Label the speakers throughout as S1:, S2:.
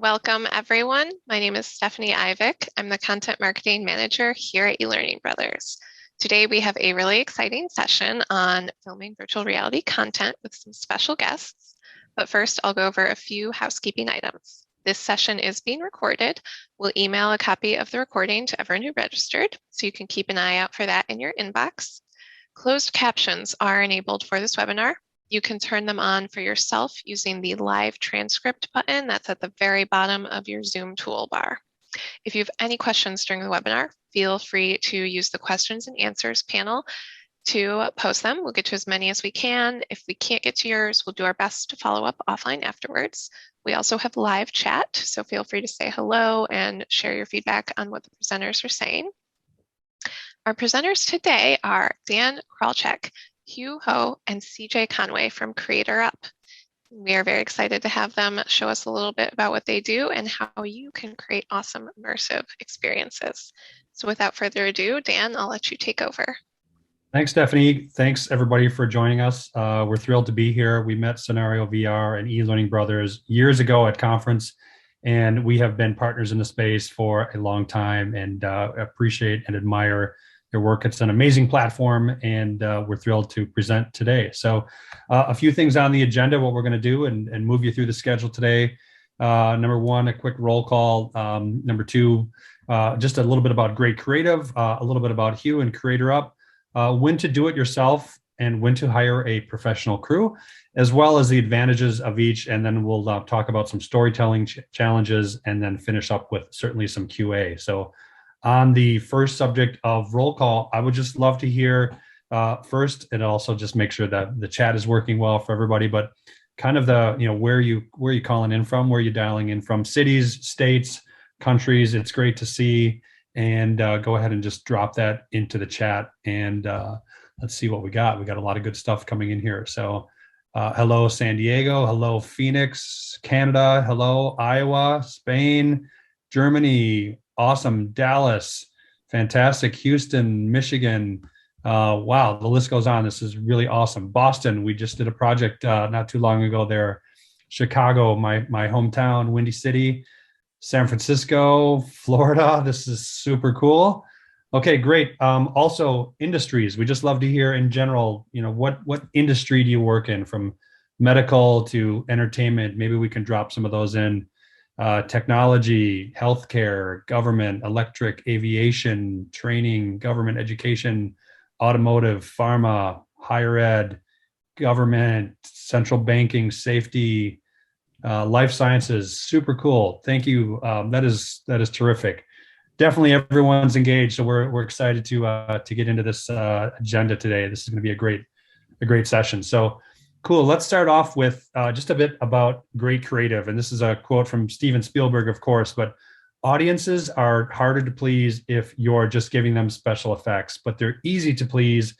S1: Welcome, everyone. My name is Stephanie Ivick. I'm the Content Marketing Manager here at eLearning Brothers. Today, we have a really exciting session on filming virtual reality content with some special guests. But first, I'll go over a few housekeeping items. This session is being recorded. We'll email a copy of the recording to everyone who registered, so you can keep an eye out for that in your inbox. Closed captions are enabled for this webinar. You can turn them on for yourself using the live transcript button that's at the very bottom of your Zoom toolbar. If you have any questions during the webinar, feel free to use the questions and answers panel to post them. We'll get to as many as we can. If we can't get to yours, we'll do our best to follow up offline afterwards. We also have live chat, so feel free to say hello and share your feedback on what the presenters are saying. Our presenters today are Dan Kralchek, Hugh Hou, and CJ Conway from CreatorUp. We are very excited to have them show us a little bit about what they do and how you can create awesome immersive experiences. So without further ado, Dan, I'll let you take over.
S2: Thanks, Stephanie. Thanks, everybody, for joining us. We're thrilled to be here. We met Scenario VR and eLearning Brothers years ago at conference, and we have been partners in the space for a long time and appreciate and admire their work. It's an amazing platform, and we're thrilled to present today. So a few things on the agenda, what we're going to do and move you through the schedule today. Number one, a quick roll call. Number two, just a little bit about Great Creative, a little bit about Hugh and CreatorUp, when to do it yourself and when to hire a professional crew, as well as the advantages of each. And then we'll talk about some storytelling challenges and then finish up with certainly some QA. So on the first subject of roll call, I would just love to hear first, and also just make sure that the chat is working well for everybody, but kind of the, where are you calling in from, where are you dialing in from, cities, states, countries. It's great to see, and go ahead and just drop that into the chat, and let's see what we got. We got a lot of good stuff coming in here. So hello, San Diego. Hello, Phoenix, Canada. Hello, Iowa, Spain, Germany. Awesome. Dallas, fantastic. Houston, Michigan. Wow, the list goes on. This is really awesome. Boston, we just did a project not too long ago there. Chicago, my hometown, Windy City. San Francisco, Florida. This is super cool. Okay, great. Also, industries. We just love to hear in general, what industry do you work in, from medical to entertainment? Maybe we can drop some of those in. Technology, healthcare, government, electric, aviation, training, government, education, automotive, pharma, higher ed, government, central banking, safety, life sciences. Super cool. Thank you. That is terrific. Definitely everyone's engaged, so we're excited to get into this agenda today. This is going to be a great session. So cool. Let's start off with just a bit about Great Creative. And this is a quote from Steven Spielberg, of course, but audiences are harder to please if you're just giving them special effects, but they're easy to please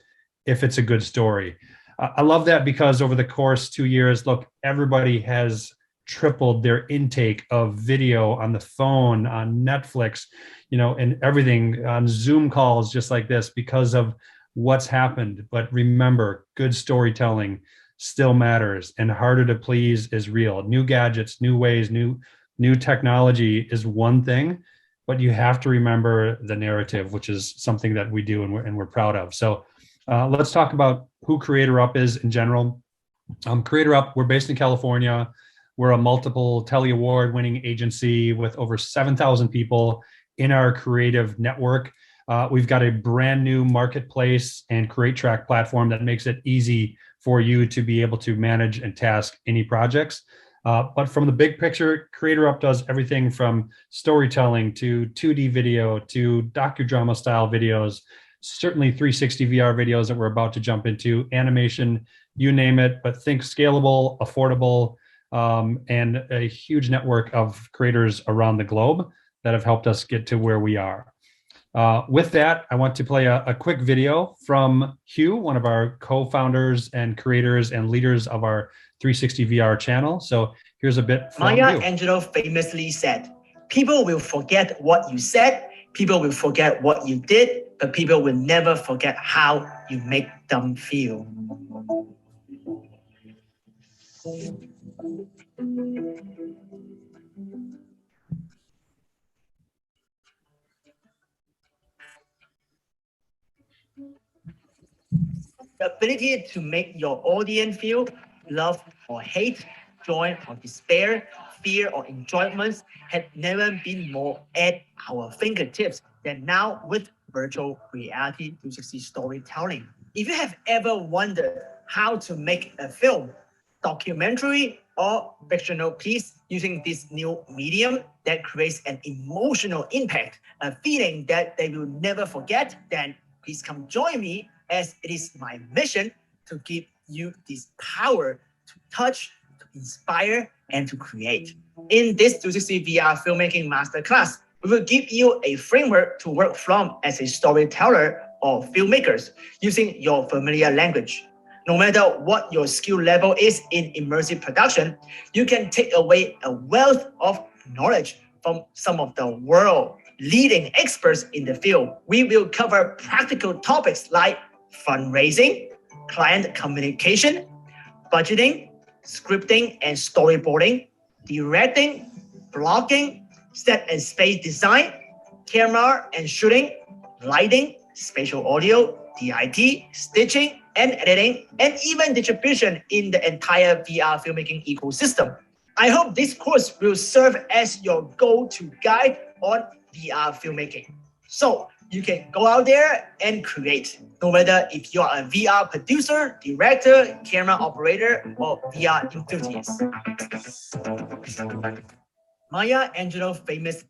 S2: if it's a good story. I love that, because over the course 2 years, look, everybody has tripled their intake of video on the phone, on Netflix, and everything, on Zoom calls just like this, because of what's happened. But remember, good storytelling still matters, and harder to please is real. New gadgets, new ways, new technology is one thing, but you have to remember the narrative, which is something that we do and we're proud of. So let's talk about who CreatorUp is in general. CreatorUp, we're based in California. We're a multiple Telly Award winning agency with over 7,000 people in our creative network. We've got a brand new marketplace and Create Track platform that makes it easy for you to be able to manage and task any projects. But from the big picture, CreatorUp does everything from storytelling to 2D video to docudrama style videos, certainly 360 VR videos that we're about to jump into, animation, you name it, but think scalable, affordable, and a huge network of creators around the globe that have helped us get to where we are. With that, I want to play a quick video from Hugh, one of our co-founders and creators and leaders of our 360 VR channel. So here's a bit from
S3: Maya
S2: Hugh.
S3: Angelou famously said, "People will forget what you said, people will forget what you did, but people will never forget how you make them feel." The ability to make your audience feel love or hate, joy or despair, fear or enjoyment had never been more at our fingertips than now with virtual reality 360 storytelling. If you have ever wondered how to make a film, documentary, or fictional piece using this new medium that creates an emotional impact, a feeling that they will never forget, then please come join me, as it is my mission to give you this power to touch, to inspire, and to create. In this 360 VR filmmaking masterclass, we will give you a framework to work from as a storyteller or filmmakers using your familiar language. No matter what your skill level is in immersive production, you can take away a wealth of knowledge from some of the world leading experts in the field. We will cover practical topics like fundraising, client communication, budgeting, scripting and storyboarding, directing, blogging, set and space design, camera and shooting, lighting, spatial audio, DIT, stitching, and editing, and even distribution in the entire VR filmmaking ecosystem. I hope this course will serve as your go-to guide on VR filmmaking. So you can go out there and create, no matter if you are a VR producer, director, camera operator, or VR enthusiast. Maya Angelou, famous.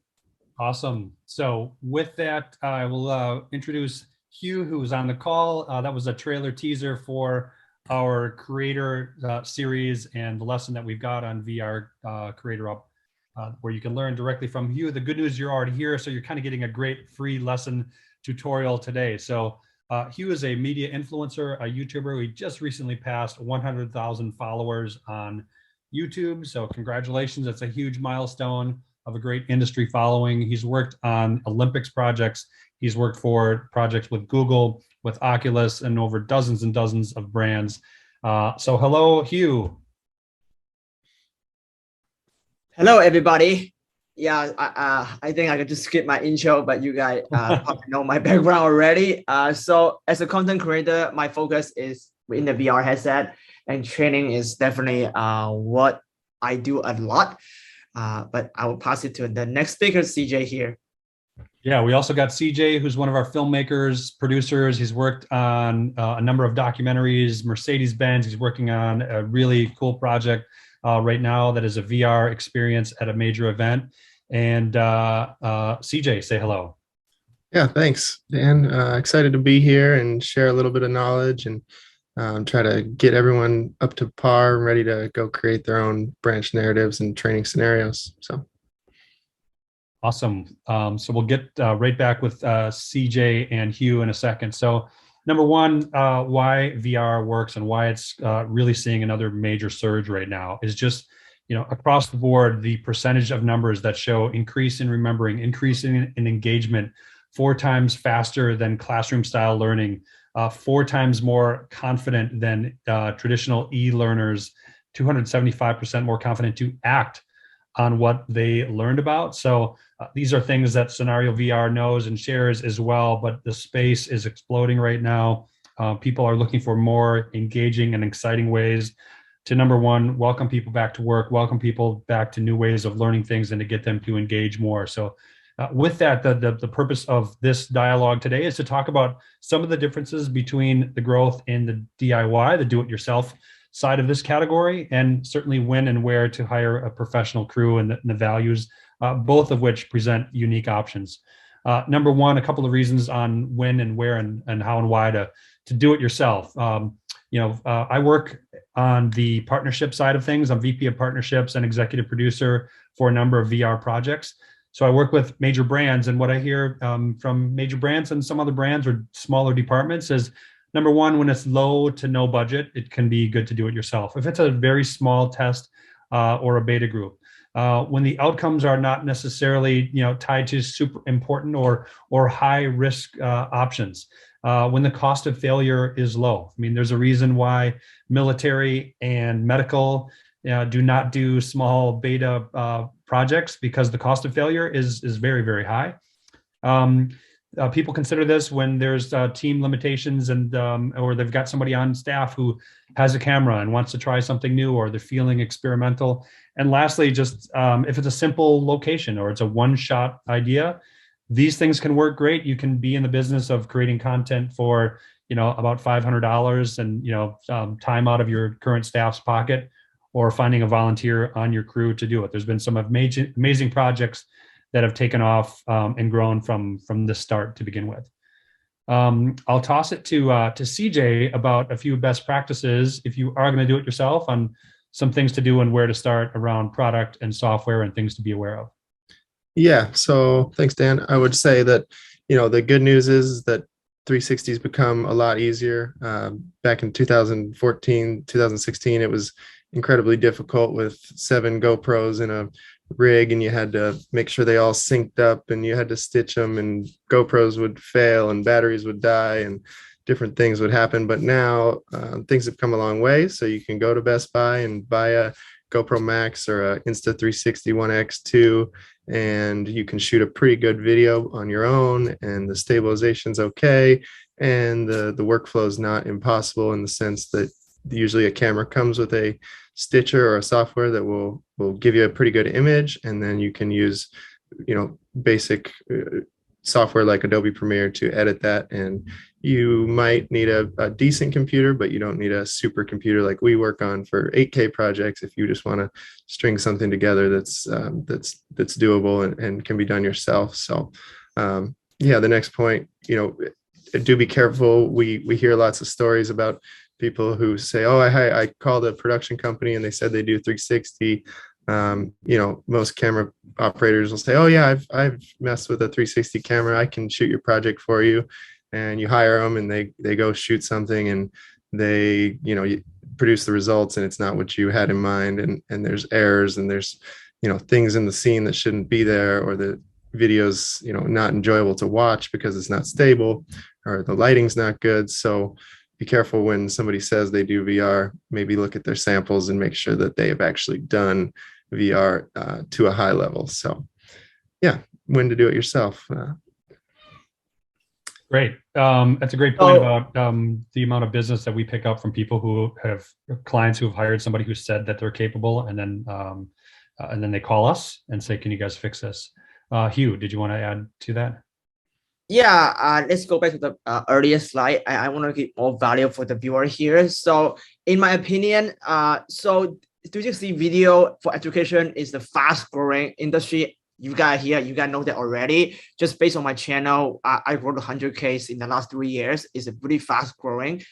S2: Awesome. So with that, I will introduce Hugh, who was on the call. That was a trailer teaser for our creator series and the lesson that we've got on VR CreatorUp, where you can learn directly from Hugh. The good news, you're already here, so you're kind of getting a great free lesson tutorial today. So Hugh is a media influencer, a YouTuber. He just recently passed 100,000 followers on YouTube. So congratulations, it's a huge milestone of a great industry following. He's worked on Olympics projects. He's worked for projects with Google, with Oculus, and over dozens and dozens of brands. So hello, Hugh.
S4: Hello, everybody. Yeah, I think I could just skip my intro, but you guys probably know my background already. So as a content creator, my focus is in the VR headset, and training is definitely what I do a lot. But I will pass it to the next speaker, CJ here.
S2: Yeah, we also got CJ, who's one of our filmmakers, producers. He's worked on a number of documentaries, Mercedes-Benz. He's working on a really cool project right now that is a VR experience at a major event. And CJ, say hello.
S5: Yeah, thanks, Dan. Excited to be here and share a little bit of knowledge and try to get everyone up to par and ready to go create their own branch narratives and training scenarios. So
S2: awesome. So we'll get right back with CJ and Hugh in a second. So number one, why VR works and why it's really seeing another major surge right now is just, across the board, the percentage of numbers that show increase in remembering, increase in engagement, 4 times faster than classroom style learning, 4 times more confident than traditional e-learners, 275% more confident to act on what they learned about. So these are things that Scenario VR knows and shares as well, but the space is exploding right now. People are looking for more engaging and exciting ways to, number one, welcome people back to work, welcome people back to new ways of learning things, and to get them to engage more. So with that, the purpose of this dialogue today is to talk about some of the differences between the growth in the DIY, the do-it-yourself side of this category, and certainly when and where to hire a professional crew, and the values, both of which present unique options. Number one, a couple of reasons on when and where and how and why to do it yourself. I work on the partnership side of things. I'm VP of partnerships and executive producer for a number of VR projects. So I work with major brands, and what I hear from major brands and some other brands or smaller departments is, number one, when it's low to no budget, it can be good to do it yourself. If it's a very small test or a beta group, when the outcomes are not necessarily tied to super important or high risk options, when the cost of failure is low. I mean, there's a reason why military and medical do not do small beta projects, because the cost of failure is very, very high. people consider this when there's team limitations and or they've got somebody on staff who has a camera and wants to try something new, or they're feeling experimental. And lastly, just if it's a simple location or it's a one-shot idea, these things can work great. You can be in the business of creating content for, about $500 and, time out of your current staff's pocket, or finding a volunteer on your crew to do it. There's been some amazing projects that have taken off and grown from the start to begin with. I'll toss it to CJ about a few best practices if you are going to do it yourself, on some things to do and where to start around product and software and things to be aware of.
S5: Yeah. So thanks, Dan. I would say that, the good news is that 360 has become a lot easier. Back in 2014, 2016, it was incredibly difficult with 7 GoPros in a rig, and you had to make sure they all synced up, and you had to stitch them, and GoPros would fail and batteries would die and different things would happen. But now things have come a long way. So you can go to Best Buy and buy a GoPro Max or a Insta360 One X2, and you can shoot a pretty good video on your own, and the stabilization's okay, and the workflow is not impossible, in the sense that usually a camera comes with a stitcher or a software that will give you a pretty good image, and then you can use basic software like Adobe Premiere to edit that. And you might need a decent computer, but you don't need a super computer like we work on for 8K projects if you just want to string something together that's doable and can be done yourself. So the next point, do be careful. We hear lots of stories about people who say, oh, I called a production company and they said they do 360. Most camera operators will say, oh yeah, I've messed with a 360 camera. I can shoot your project for you. And you hire them and they go shoot something, and they, you produce the results, and it's not what you had in mind. And there's errors, and there's, things in the scene that shouldn't be there, or the video's, not enjoyable to watch because it's not stable, or the lighting's not good. So be careful when somebody says they do VR. Maybe look at their samples and make sure that they have actually done VR to a high level. So yeah, when to do it yourself.
S2: Great. That's a great point about the amount of business that we pick up from people who have clients who have hired somebody who said that they're capable, and then they call us and say, can you guys fix this? Hugh, did you want to add to that?
S4: Yeah, let's go back to the earlier slide. I want to give more value for the viewer here. So in my opinion, so 360 video for education is the fast growing industry. You guys know that already. Just based on my channel, I wrote 100K in the last 3 years. It's a pretty fast growing.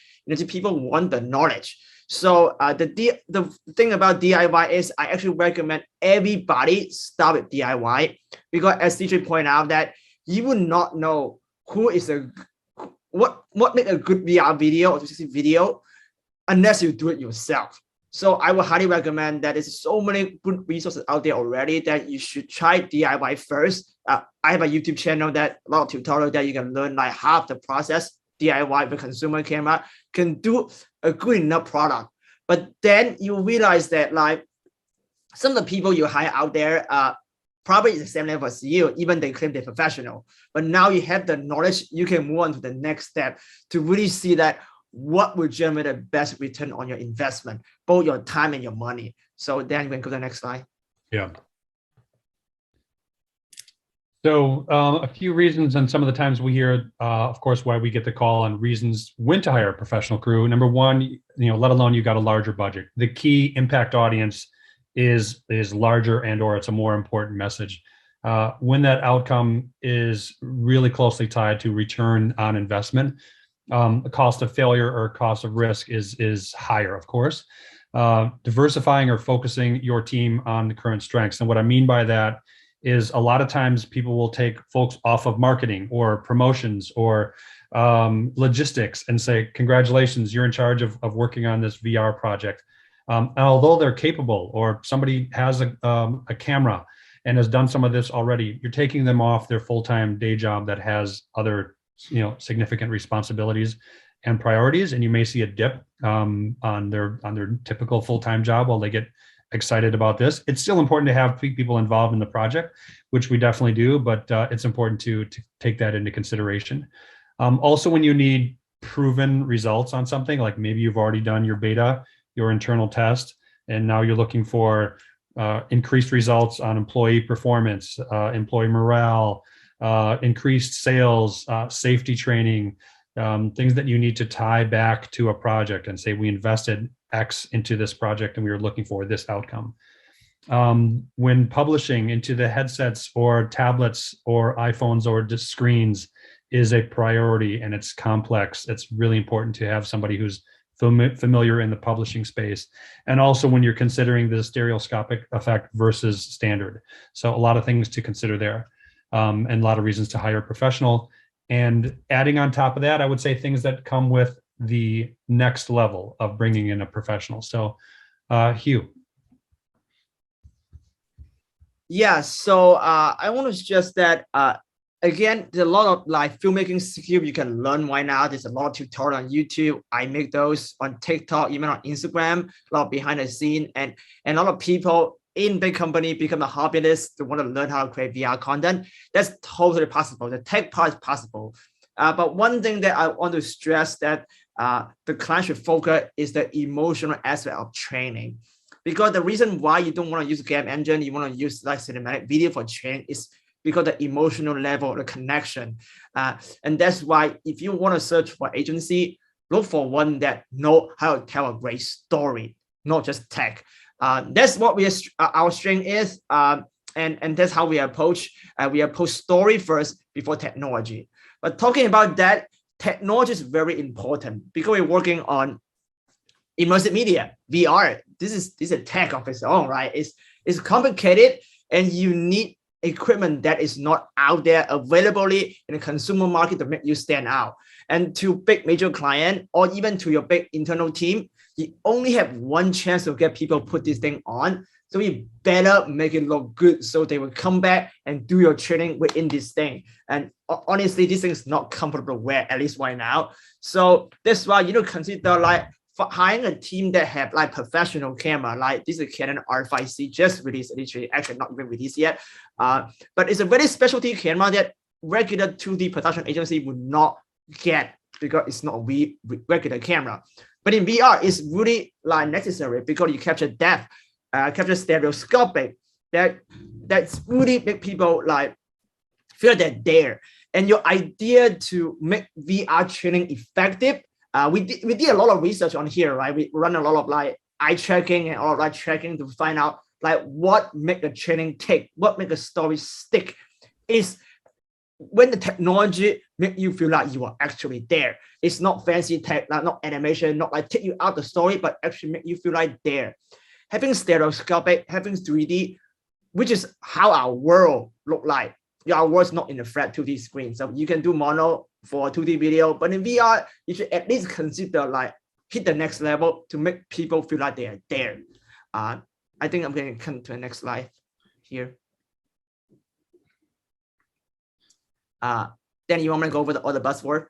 S4: People want the knowledge. So the thing about DIY is I actually recommend everybody start with DIY, because as DJ pointed out, that you will not know what make a good VR video or 360 video unless you do it yourself. So I would highly recommend that there's so many good resources out there already that you should try DIY first. I have a YouTube channel that a lot of tutorials that you can learn like half the process. DIY with consumer camera can do a good enough product. But then you realize that like some of the people you hire out there probably is the same level as you, even they claim they're professional. But now you have the knowledge, you can move on to the next step to really see that what will generate the best return on your investment, both your time and your money. So then you can go to the next slide.
S2: Yeah. So a few reasons, and some of the times we hear, of course, why we get the call on reasons when to hire a professional crew. Number one, let alone you got a larger budget. The key impact audience is larger, and or it's a more important message. When that outcome is really closely tied to return on investment, the cost of failure or cost of risk is higher, of course. Diversifying or focusing your team on the current strengths. And what I mean by that is a lot of times people will take folks off of marketing or promotions or logistics and say, congratulations, you're in charge of working on this VR project. And although they're capable, or somebody has a camera and has done some of this already, you're taking them off their full-time day job that has other significant responsibilities and priorities, and you may see a dip on their typical full-time job while they get excited about this. It's still important to have people involved in the project, which we definitely do, but it's important to take that into consideration. Also, when you need proven results on something, like maybe you've already done your beta, your internal test, and now you're looking for increased results on employee performance, employee morale, increased sales, safety training, things that you need to tie back to a project and say, we invested X into this project and we were looking for this outcome. When publishing into the headsets or tablets or iPhones or just screens is a priority and it's complex, it's really important to have somebody who's familiar in the publishing space. And also when you're considering the stereoscopic effect versus standard. So a lot of things to consider there, and a lot of reasons to hire a professional. And adding on top of that, I would say things that come with the next level of bringing in a professional. So Hugh.
S4: Yeah, so I want to suggest that again, there's a lot of like filmmaking skill you can learn right now. There's a lot of tutorial on YouTube. I make those on TikTok, even on Instagram, a lot behind the scene, and a lot of people in big company become a hobbyist to want to learn how to create VR content. That's totally possible. The tech part is possible. But one thing that I want to stress that the client should focus is the emotional aspect of training. Because the reason why you don't want to use a game engine, you want to use like cinematic video for training is because the emotional level, the connection. And that's why if you want to search for agency, look for one that know how to tell a great story, not just tech. That's what our strength is. And that's how we approach. We approach story first before technology. But talking about that, technology is very important because we're working on immersive media, VR. This is a tech of its own, right? It's complicated and you need equipment that is not out there availably in the consumer market to make you stand out. And to big major client or even to your big internal team, you only have one chance to get people put this thing on. So you better make it look good so they will come back and do your training within this thing. And honestly, this thing is not comfortable to wear, at least right now. So that's why you don't consider like hiring a team that have like professional camera, like this is Canon R5C just released, literally actually not even released yet. But it's a very specialty camera that regular 2D production agency would not get because it's not a regular camera. But in VR, it's really like necessary because you capture depth, capture stereoscopic. That's really make people like feel they're there. And your idea to make VR training effective. We did a lot of research on here, right? We run a lot of like eye tracking and all of that tracking to find out like what make the training take, what make the story stick is when the technology make you feel like you are actually there. It's not fancy tech, like not animation, not like take you out the story, but actually make you feel like there. Having stereoscopic, having 3D, which is how our world look like. Our world's not in a flat 2D screen. So you can do mono for 2D video, but in VR, you should at least consider like hit the next level to make people feel like they are there. I think I'm going to come to the next slide here. Then you want me to go over all the buzzword?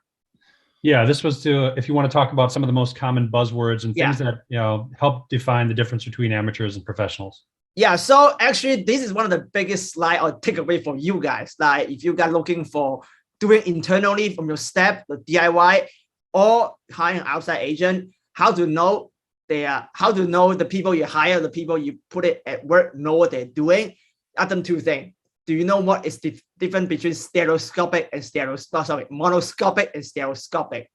S2: Yeah, this was to, if you want to talk about some of the most common buzzwords and things that, you know, help define the difference between amateurs and professionals.
S4: Yeah, so actually, this is one of the biggest slide or takeaway for you guys. Like if you guys looking for doing internally from your step, the DIY, or hiring an outside agent, how to know the people you hire, the people you put it at work know what they're doing. Ask them two things. Do you know what is the difference between stereoscopic and monoscopic and stereoscopic?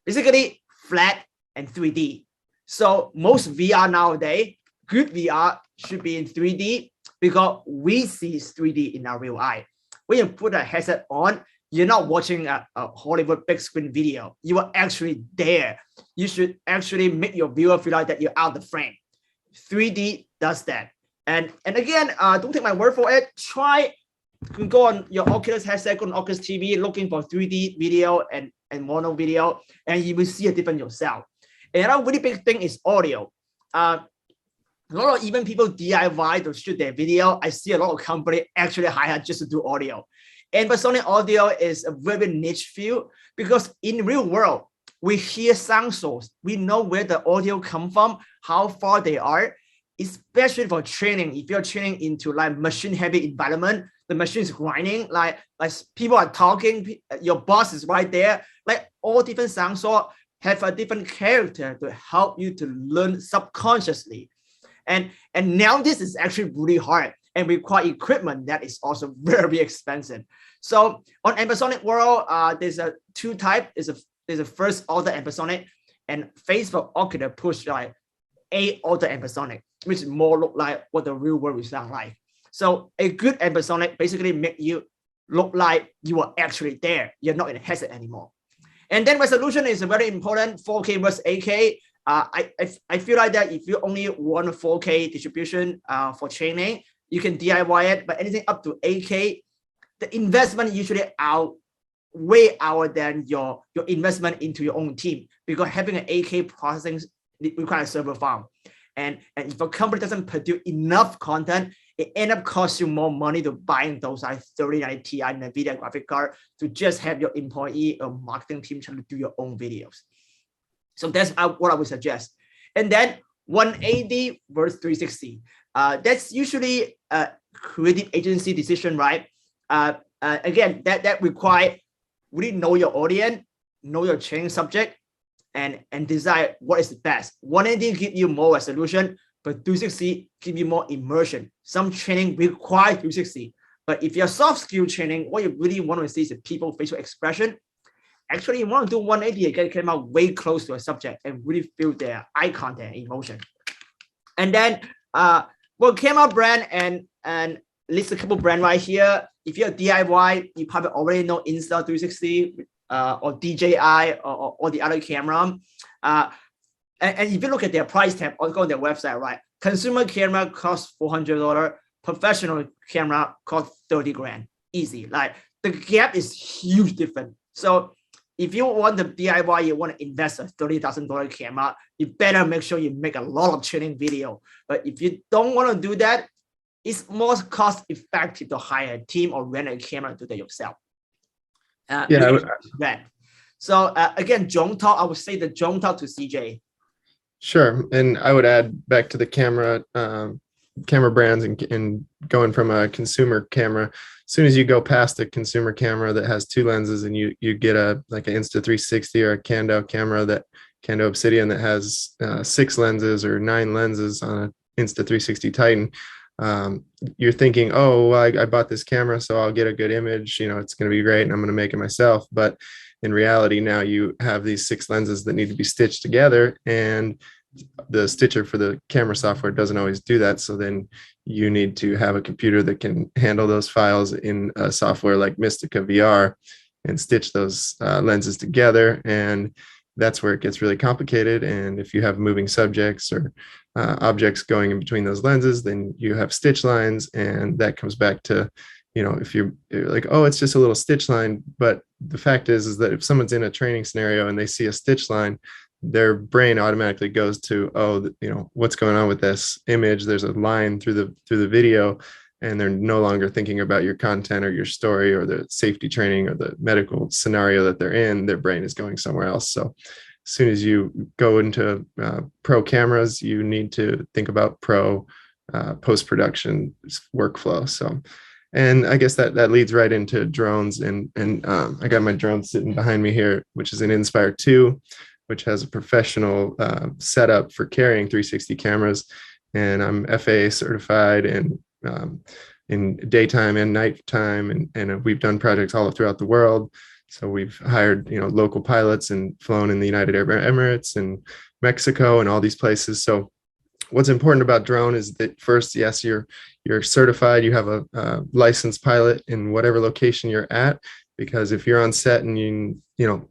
S4: Basically, flat and 3D. So most VR nowadays, good VR should be in 3D because we see 3D in our real eye. When you put a headset on, you're not watching a Hollywood big screen video. You are actually there. You should actually make your viewer feel like that you're out of the frame. 3D does that. And again, don't take my word for it. Try, you can go on your Oculus headset, go on Oculus TV, looking for 3D video and mono video, and you will see a difference yourself. And another really big thing is audio. A lot of even people DIY to shoot their video. I see a lot of company actually hire just to do audio. And but Sony audio is a very niche field because in real world, we hear sound source. We know where the audio come from, how far they are. especially for training. If you're training into like machine heavy environment, the machine is grinding, like people are talking, your boss is right there, like all different sound source have a different character to help you to learn subconsciously. And now this is actually really hard and require equipment that is also very expensive. So on ambisonic world, there's a two type. There's a first order ambisonic, and Facebook Oculus push like 8 order ambisonic, which more look like what the real world will sound like. So a good ambisonic basically make you look like you are actually there. You're not in a headset anymore. And then resolution is very important, 4K versus 8K. I feel like that if you only want a 4K distribution for training, you can DIY it, but anything up to 8K, the investment usually way out than your investment into your own team, because having an 8K processing requires a server farm. And if a company doesn't produce enough content, it ends up costing you more money to buying those like 3090 Ti NVIDIA graphic card to just have your employee or marketing team trying to do your own videos. So that's what I would suggest. And then 180 versus 360. That's usually a creative agency decision, right? Again, that require really know your audience, know your training subject, and decide what is the best. 180 give you more resolution, but 360 give you more immersion. Some training require 360, but if you're soft skill training, what you really want to see is the people facial expression. Actually, you want to do 180 and get camera way close to a subject and really feel their eye contact and emotion. And then, well, camera brand and list a couple brand right here. If you're DIY, you probably already know Insta360 or DJI or the other camera. And if you look at their price tag, or go on their website, right? Consumer camera costs $400. Professional camera costs 30 grand. Easy. Like the gap is huge different. So if you want the DIY, you want to invest a $30,000 camera, you better make sure you make a lot of training video. But if you don't want to do that, it's more cost effective to hire a team or rent a camera to do that yourself. So again, drone talk, I would say the drone talk to CJ.
S5: Sure. And I would add back to the camera brands and going from a consumer camera. As soon as you go past a consumer camera that has 2 lenses and you get like an Insta360 or a Kando Obsidian that has 6 lenses or 9 lenses on an Insta360 Titan, you're thinking, oh, well, I bought this camera, so I'll get a good image. It's going to be great and I'm going to make it myself. But in reality, now you have these 6 lenses that need to be stitched together, and the stitcher for the camera software doesn't always do that. So then you need to have a computer that can handle those files in a software like Mystica VR and stitch those lenses together. And that's where it gets really complicated. And if you have moving subjects or objects going in between those lenses, then you have stitch lines. And that comes back to, if you're like, oh, it's just a little stitch line. But the fact is that if someone's in a training scenario and they see a stitch line, their brain automatically goes to, oh, what's going on with this image? There's a line through the video, and they're no longer thinking about your content or your story or the safety training or the medical scenario that they're in. Their brain is going somewhere else. So as soon as you go into pro cameras, you need to think about pro post-production workflow. So, and I guess that leads right into drones. And I got my drone sitting behind me here, which is an Inspire 2, which has a professional setup for carrying 360 cameras. And I'm FAA certified and in daytime and nighttime, and we've done projects all throughout the world. So we've hired local pilots and flown in the United Arab Emirates and Mexico and all these places. So what's important about drone is that first, yes, you're certified, you have a licensed pilot in whatever location you're at, because if you're on set and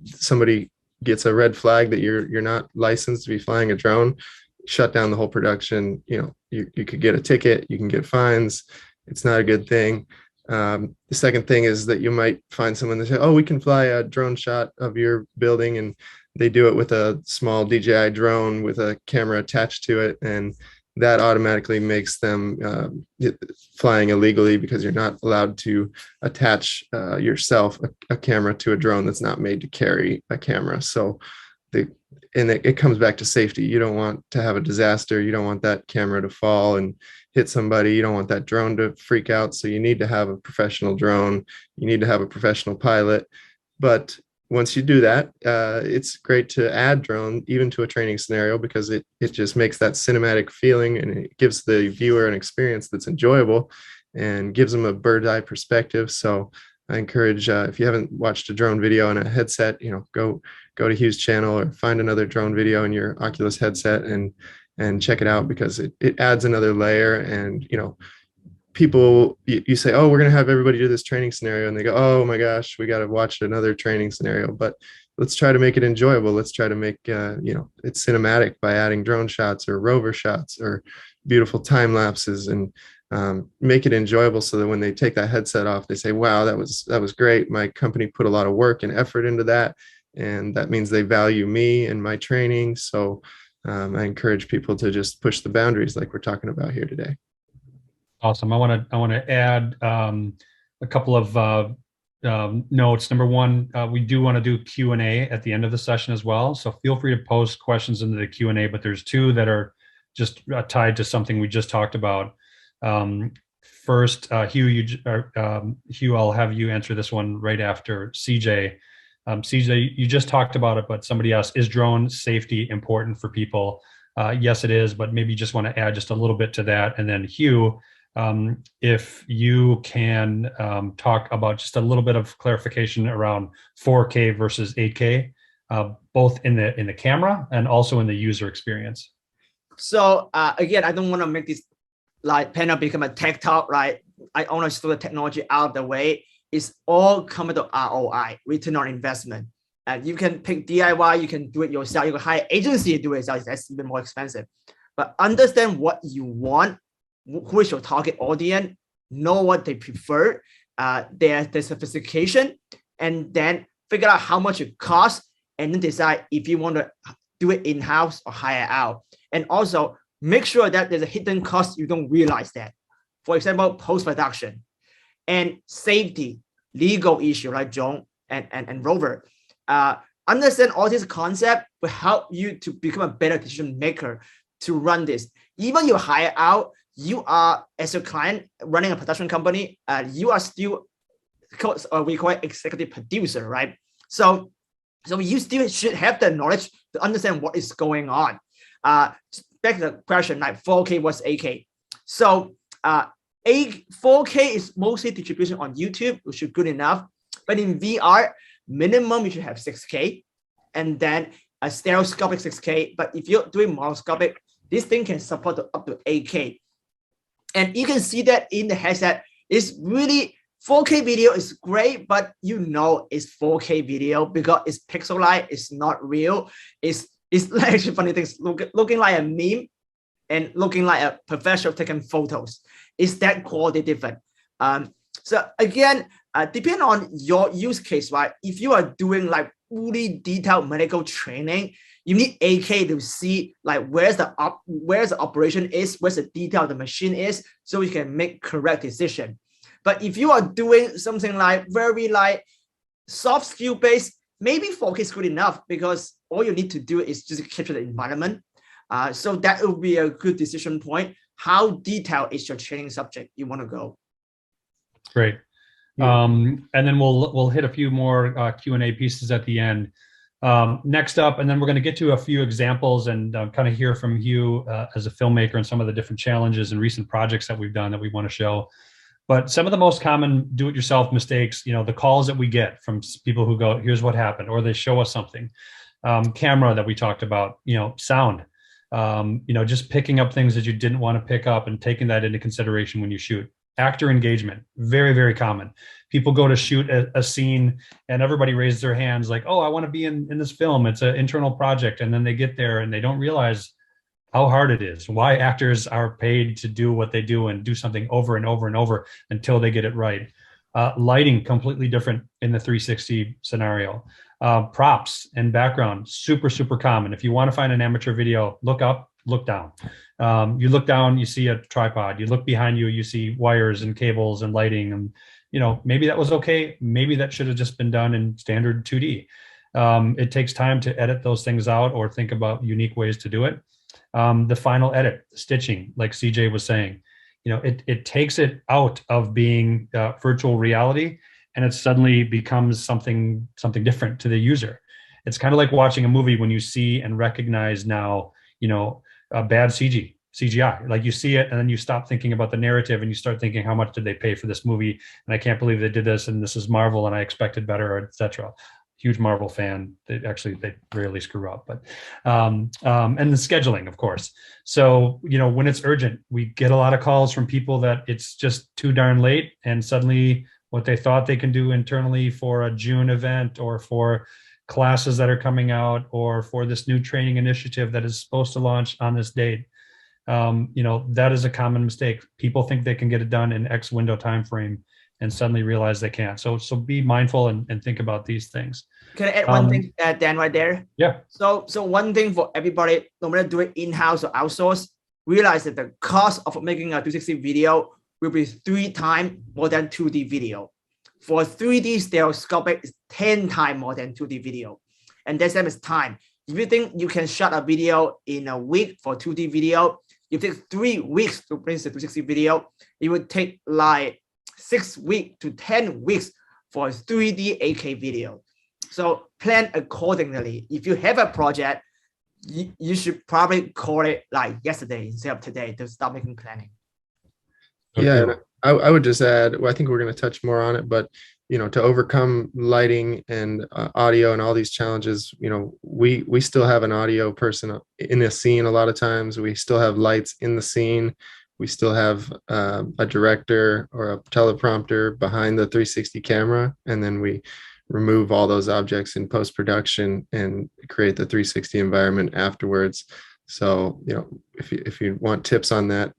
S5: somebody gets a red flag that you're not licensed to be flying a drone, shut down the whole production. You could get a ticket, you can get fines. It's not a good thing. The second thing is that you might find someone that say, oh, we can fly a drone shot of your building, and they do it with a small DJI drone with a camera attached to it, and that automatically makes them flying illegally, because you're not allowed to attach yourself a camera to a drone that's not made to carry a camera. So and it comes back to safety. You don't want to have a disaster. You don't want that camera to fall and hit somebody. You don't want that drone to freak out. So you need to have a professional drone. You need to have a professional pilot. But once you do that, it's great to add drone even to a training scenario, because it just makes that cinematic feeling, and it gives the viewer an experience that's enjoyable and gives them a bird's eye perspective. So I encourage, if you haven't watched a drone video on a headset, go to Hugh's channel or find another drone video in your Oculus headset and check it out, because it adds another layer. And people, you say, oh, we're going to have everybody do this training scenario, and they go, oh my gosh, we got to watch another training scenario. But let's try to make it enjoyable. Let's try to make it cinematic by adding drone shots or rover shots or beautiful time lapses, and make it enjoyable, so that when they take that headset off, they say, wow, that was great. My company put a lot of work and effort into that, and that means they value me and my training. So I encourage people to just push the boundaries like we're talking about here today.
S2: Awesome. I want to add a couple of notes. Number one, we do want to do Q&A at the end of the session as well. So feel free to post questions into the Q&A, but there's two that are just tied to something we just talked about. First, Hugh, I'll have you answer this one right after CJ. CJ, you just talked about it, but somebody asked, is drone safety important for people? Yes, it is, but maybe you just want to add just a little bit to that. And then Hugh, if you can talk about just a little bit of clarification around 4K versus 8K, both in the camera and also in the user experience.
S4: So again, I don't want to make this like panel become a tech talk, right? I want to throw the technology out of the way. It's all coming to ROI, return on investment. And you can pick DIY, you can do it yourself, you can hire agency to do it yourself. That's even more expensive. But understand what you want, who is your target audience, know what they prefer, their sophistication, and then figure out how much it costs, and then decide if you want to do it in-house or hire out. And also make sure that there's a hidden cost, you don't realize that. For example, post-production and safety, legal issue like drone and rover. Understand all this concept will help you to become a better decision maker to run this. Even you hire out, you are, as a client running a production company, you are still, we call it executive producer, right? So you still should have the knowledge to understand what is going on. Back to the question, like 4K versus 8K. So 4K is mostly distribution on YouTube, which is good enough. But in VR, minimum you should have 6K, and then a stereoscopic 6K. But if you're doing monoscopic, this thing can support up to 8K. And you can see that in the headset. It's really 4K video is great, but it's 4K video because it's pixelized, it's not real. It's actually funny things, looking like a meme and looking like a professional taking photos. Is that quality different? So again, depending on your use case, right? If you are doing like fully detailed medical training, you need 8K to see like where's the operation is, where's the detail of the machine is, so you can make correct decision. But if you are doing something like very like soft skill based, maybe 4K is good enough, because all you need to do is just capture the environment. So that will be a good decision point. How detailed is your training subject you want to go?
S2: Great. And then we'll hit a few more Q&A pieces at the end. Next up, and then we're going to get to a few examples and kind of hear from Hugh as a filmmaker and some of the different challenges and recent projects that we've done that we want to show. But some of the most common do-it-yourself mistakes, the calls that we get from people who go, here's what happened, or they show us something. Camera that we talked about, sound, just picking up things that you didn't want to pick up and taking that into consideration when you shoot. Actor engagement, very, very common. People go to shoot a scene and everybody raises their hands like, oh, I want to be in this film. It's an internal project. And then they get there and they don't realize how hard it is, why actors are paid to do what they do and do something over and over and over until they get it right. Lighting, completely different in the 360 scenario. Props and background, super, super common. If you want to find an amateur video, look up, look down. You look down, you see a tripod. You look behind you, you see wires and cables and lighting. And maybe that was okay. Maybe that should have just been done in standard 2D. It takes time to edit those things out or think about unique ways to do it. The final edit, stitching, like CJ was saying, it takes it out of being virtual reality, and it suddenly becomes something different to the user. It's kind of like watching a movie when you see and recognize now, a bad CGI. Like you see it and then you stop thinking about the narrative and you start thinking, how much did they pay for this movie? And I can't believe they did this, and this is Marvel and I expected better, etc. Huge Marvel fan. They rarely screw up, but and the scheduling, of course. So when it's urgent, we get a lot of calls from people that it's just too darn late, and suddenly what they thought they can do internally for a June event or for classes that are coming out or for this new training initiative that is supposed to launch on this date, that is a common mistake. People think they can get it done in X window time frame and suddenly realize they can't. So be mindful and think about these things.
S4: Can I add one thing, Dan, right there?
S2: Yeah.
S4: So one thing for everybody, no matter do it in-house or outsource, realize that the cost of making a 360 video will be 3 times more than 2D video. For 3D stereoscopic, it's 10 times more than 2D video. And the same is time. If you think you can shot a video in a week for 2D video, you take 3 weeks to bring the 360 video, it would take like 6 weeks to 10 weeks for a 3D 8K video. So plan accordingly. If you have a project, you should probably call it like yesterday instead of today to start making planning.
S5: Yeah, and I would just add, well, I think we're going to touch more on it, but to overcome lighting and audio and all these challenges, we still have an audio person in the scene. A lot of times we still have lights in the scene. We still have a director or a teleprompter behind the 360 camera, and then we remove all those objects in post-production and create the 360 environment afterwards. So, if you want tips on that,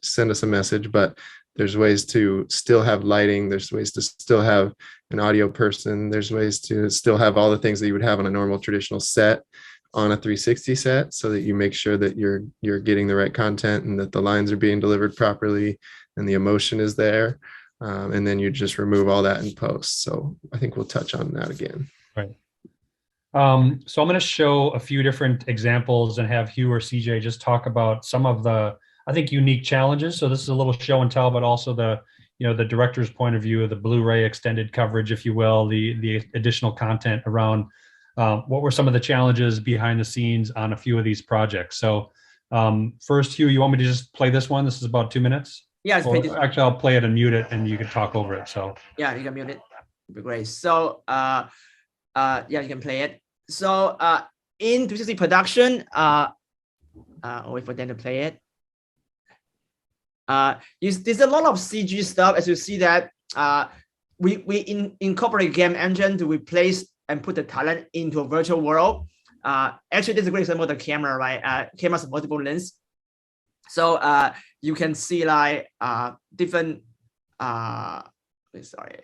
S5: send us a message, but there's ways to still have lighting. There's ways to still have an audio person. There's ways to still have all the things that you would have on a normal traditional set on a 360 set, so that you make sure that you're getting the right content and that the lines are being delivered properly and the emotion is there. And then you just remove all that in post. So I think we'll touch on that again.
S2: Right. So I'm going to show a few different examples and have Hugh or CJ just talk about some of the, I think, unique challenges. So this is a little show and tell, but also the director's point of view of the Blu-ray extended coverage, if you will, the additional content around what were some of the challenges behind the scenes on a few of these projects. So first, Hugh, you want me to just play this one? This is about 2 minutes.
S4: Yeah,
S2: actually, I'll play it and mute it, and you can talk over it. So
S4: yeah, you can mute it. It'd be great. So yeah, you can play it. So in 360 production, I'll wait for them to play it. There's a lot of CG stuff, as you see that we incorporate game engine to replace and put the talent into a virtual world. Actually, this is a great example of the camera, right? Cameras have multiple lenses. So you can see like different, sorry.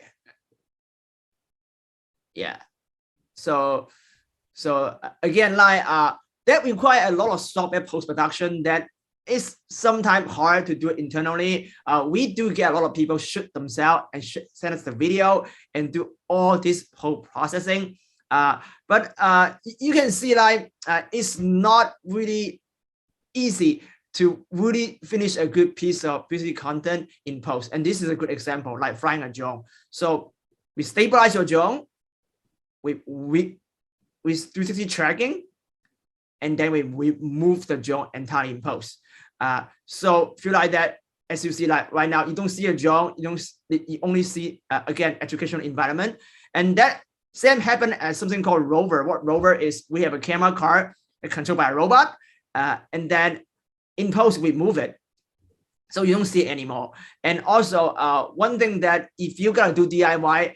S4: Yeah. So again, like that require a lot of software post-production that is sometimes hard to do it internally. We do get a lot of people shoot themselves and send us the video and do all this whole processing. But you can see like it's not really easy to really finish a good piece of 360 content in post. And this is a good example, like flying a drone. So we stabilize your drone with 360 tracking, and then we move the drone entirely in post. So feel like that, as you see, like right now, you don't see a drone, you only see, again, educational environment. And that same happened as something called rover. What rover is, we have a camera card controlled by a robot, and then in post, we move it. So you don't see it anymore. And also, one thing that if you're gonna do DIY,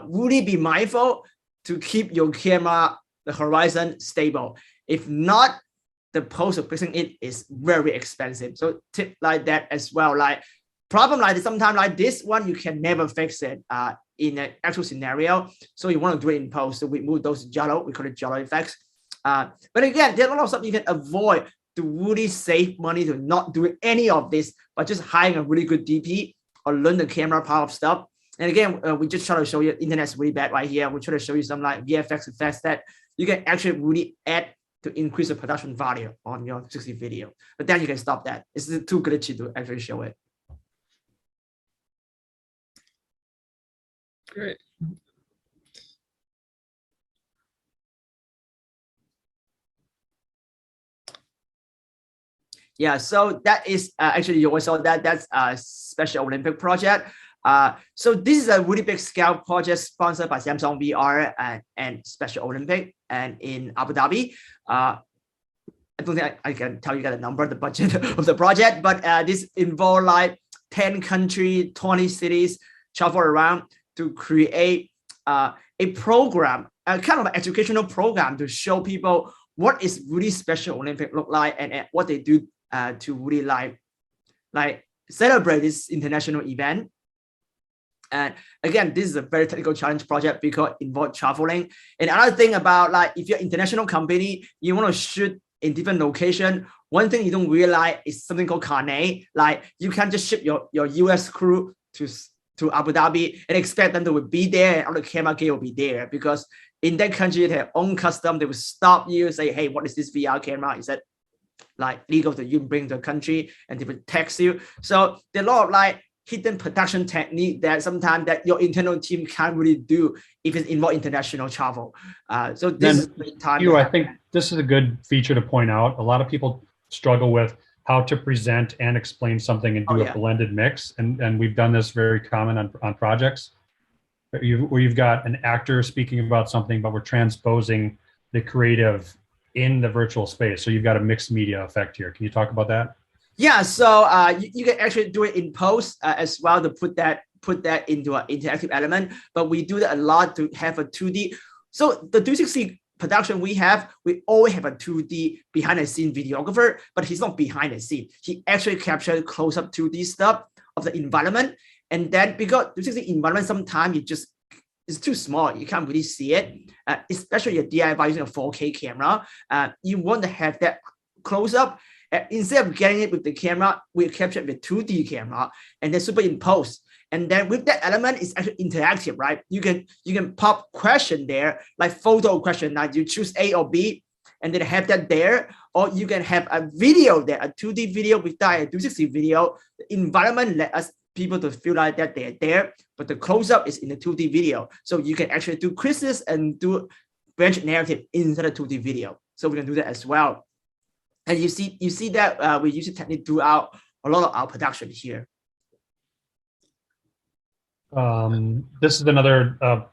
S4: really be mindful to keep your camera, the horizon stable. If not, the post of fixing it is very expensive. So tip like that as well. Like problem like this, sometimes like this one, you can never fix it in an actual scenario. So you want to do it in post. So we move those jello, we call it jello effects. But again, there's a lot of stuff you can avoid to really save money, to not do any of this, but just hiring a really good DP or learn the camera power of stuff. And again, we just try to show you internet's really bad right here. We try to show you some like VFX effects that you can actually really add to increase the production value on your 360 video. But then you can stop that. It's too glitchy to actually show it.
S5: Great.
S4: Yeah, so that is actually you also that's a Special Olympic project. So this is a really big scale project sponsored by Samsung VR and Special Olympic and in Abu Dhabi. I don't think I can tell you the number, the budget of the project, but this involved like 10 countries, 20 cities, travel around to create a program, a kind of an educational program to show people what is really Special Olympic look like and what they do to really like celebrate this international event. And again, this is a very technical challenge project because it involves traveling. And another thing about like if you're an international company, you want to shoot in different location. One thing you don't realize is something called carnet. Like you can't just ship your US crew to Abu Dhabi and expect them to be there and all the camera gear will be there, because in that country they have own custom. They will stop you, say, hey, what is this VR camera? Is that like legal to you bring to the country? And they will text you. So there are a lot of like hidden production technique that sometimes that your internal team can't really do if it's involved international travel. So this is the time.
S2: I think this is a good feature to point out. A lot of people struggle with how to present and explain something and do a blended mix. And we've done this very common on projects where you've got an actor speaking about something, but we're transposing the creative in the virtual space. So you've got a mixed media effect here. Can you talk about that?
S4: Yeah, so you can actually do it in post as well to put that into an interactive element. But we do that a lot to have a 2D. So the 360 production we always have a 2D behind the scene videographer, but he's not behind the scene. He actually captured close up 2D stuff of the environment. And then because 360 environment sometimes it's too small, you can't really see it, especially your DIY using a 4K camera. You want to have that close up. Instead of getting it with the camera, we capture it with 2D camera and then superimpose. And then with that element, it's actually interactive, right? You can pop question there, like photo question, like you choose A or B, and then have that there. Or you can have a video there, a 2D video without a 360 video. The environment let us people to feel like that they're there, but the close-up is in the 2D video. So you can actually do quizzes and do branch narrative inside the 2D video. So we can do that as well. And you see that we use the technique throughout a lot of our production here.
S2: This is another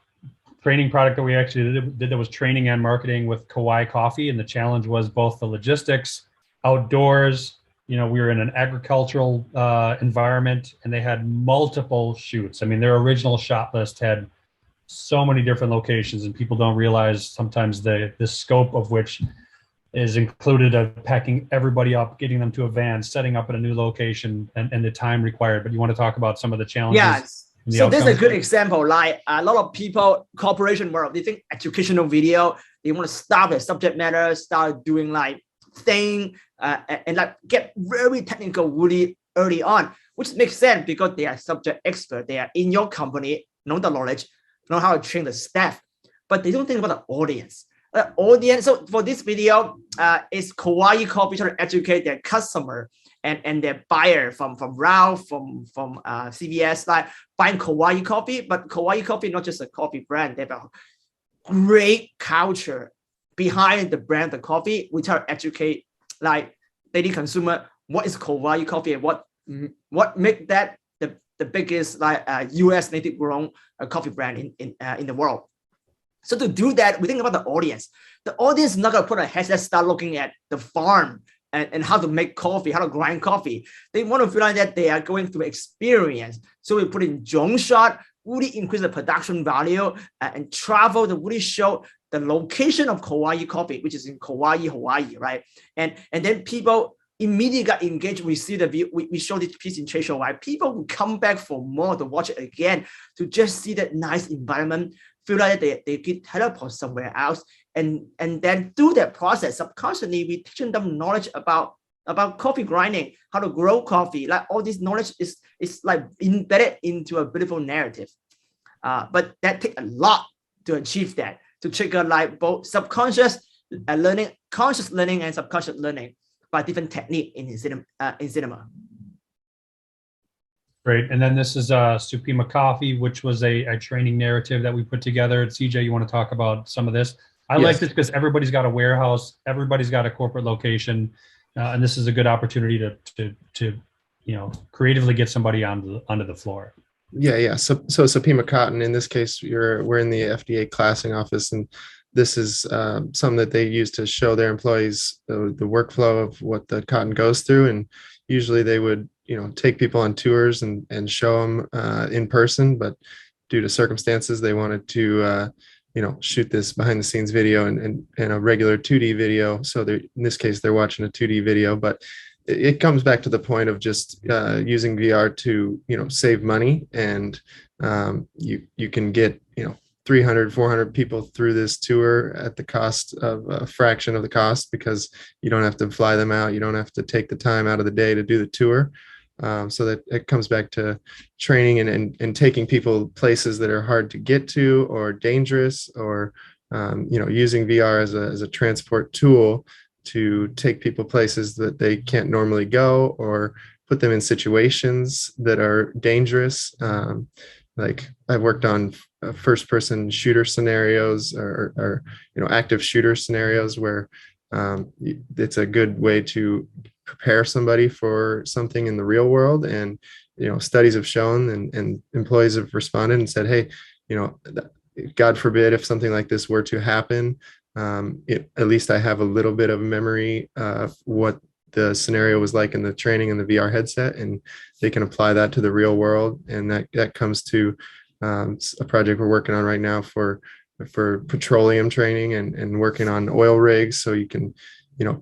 S2: training product that we actually did that was training and marketing with Coffee. And the challenge was both the logistics, outdoors. You know, we were in an agricultural environment and they had multiple shoots. I mean, their original shot list had so many different locations, and people don't realize sometimes the scope of which is included of packing everybody up, getting them to a van, setting up at a new location, and the time required. But you want to talk about some of the challenges?
S4: Yes. So this is a good example. Like a lot of people, corporation world, they think educational video, they want to start with subject matter, start doing like thing, and like get very technical really early on, which makes sense because they are subject expert. They are in your company, know the knowledge, know how to train the staff, but they don't think about the audience. So for this video, is Coffee trying to educate their customer and their buyer from Ralph, from CVS, like buying Coffee. But Coffee not just a coffee brand, they have a great culture behind the brand of coffee. We try to educate like daily consumer what is Coffee and what make that the biggest like US native grown coffee brand in the world. So to do that, we think about the audience. The audience is not going to put a headset, start looking at the farm and how to make coffee, how to grind coffee. They want to feel like that they are going through experience. So we put in drone shot, really increase the production value and travel to really show the location of Coffee, which is in Kauai, Hawaii, right? And then people immediately got engaged. We see the view, we show this piece in trade show, right? People will come back for more to watch it again, to just see that nice environment, feel like they get teleport somewhere else, and then through that process, subconsciously we teaching them knowledge about coffee grinding, how to grow coffee. Like all this knowledge is like embedded into a beautiful narrative. But that takes a lot to achieve that, to trigger like both subconscious learning, conscious learning, and subconscious learning by different technique in cinema.
S2: Great. And then this is Supima Coffee, which was a training narrative that we put together. CJ, you want to talk about some of this? I like this because everybody's got a warehouse, everybody's got a corporate location, and this is a good opportunity to creatively get somebody onto the floor.
S5: Yeah. So Supima Cotton, in this case, we're in the FDA classing office, and this is something that they use to show their employees the workflow of what the cotton goes through. And usually they would, take people on tours and show them in person, but due to circumstances, they wanted to, shoot this behind the scenes video and a regular 2D video. So in this case, they're watching a 2D video, but it comes back to the point of just using VR to, save money. And you can get, 300, 400 people through this tour at the cost of a fraction of the cost, because you don't have to fly them out. You don't have to take the time out of the day to do the tour. So that it comes back to training and taking people places that are hard to get to or dangerous, or, using VR as a transport tool to take people places that they can't normally go, or put them in situations that are dangerous. Like I've worked on first person shooter scenarios or active shooter scenarios where it's a good way to prepare somebody for something in the real world. And, studies have shown and employees have responded and said, hey, God forbid if something like this were to happen, at least I have a little bit of memory of what the scenario was like in the training in the VR headset, and they can apply that to the real world. And that comes to a project we're working on right now for petroleum training and working on oil rigs. So you can,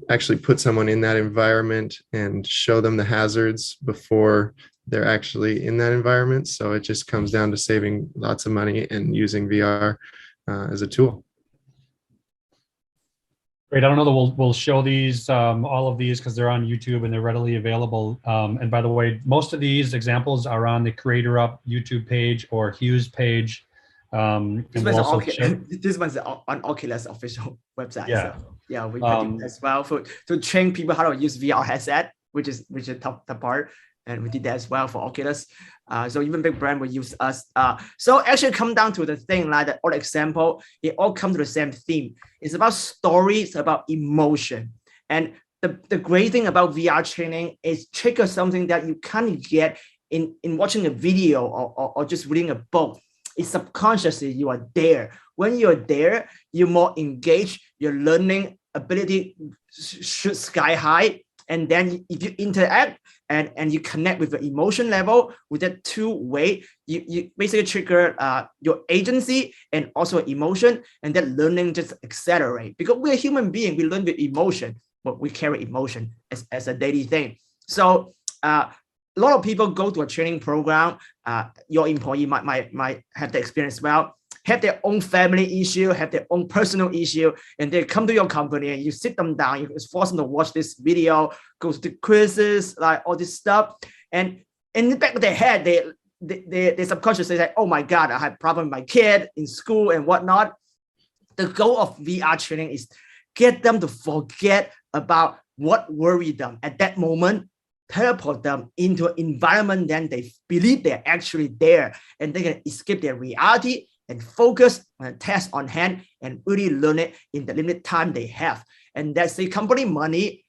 S5: actually put someone in that environment and show them the hazards before they're actually in that environment. So it just comes down to saving lots of money and using VR as a tool.
S2: Great. I don't know that we'll show these, all of these, because they're on YouTube and they're readily available. And by the way, most of these examples are on the CreatorUp YouTube page or Hugh's page.
S4: This one's on Oculus official website.
S2: Yeah.
S4: So, yeah, we did as well to train people how to use VR headset, which is top part. And we did that as well for Oculus. So even big brand will use us. So actually come down to the thing like the old example, it all comes to the same theme. It's about stories, about emotion. And the great thing about VR training is trigger something that you can't get in watching a video or just reading a book. It's subconsciously you are there. When you're there, you're more engaged, your learning ability shoots sky high. And then if you interact and you connect with the emotion level with that two-way, you basically trigger your agency and also emotion, and that learning just accelerate. Because we're human beings, we learn with emotion, but we carry emotion as a daily thing. So a lot of people go to a training program. Your employee might have the experience well, have their own family issue, have their own personal issue, and they come to your company and you sit them down, you force them to watch this video, go to the quizzes, like all this stuff. And in the back of their head, they subconsciously say, oh my God, I have a problem with my kid in school and whatnot. The goal of VR training is get them to forget about what worried them at that moment, teleport them into an environment then they believe they're actually there, and they can escape their reality and focus on a task on hand and really learn it in the limited time they have. And that's the company money.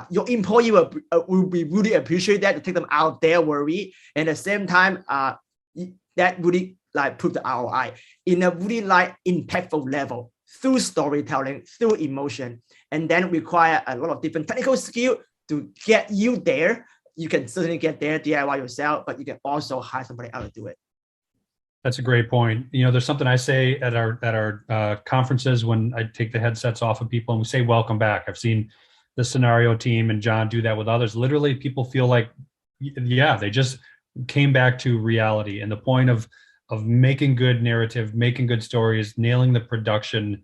S4: Your employee will be really appreciate that to take them out of their worry. And at the same time, that really like put the ROI in a really like impactful level through storytelling, through emotion, and then require a lot of different technical skill to get you there. You can certainly get there DIY yourself, but you can also hire somebody else to do it.
S2: That's a great point. There's something I say at our conferences when I take the headsets off of people and we say, welcome back. I've seen the scenario team and John do that with others. Literally, people feel like, yeah, they just came back to reality. And the point of making good narrative, making good stories, nailing the production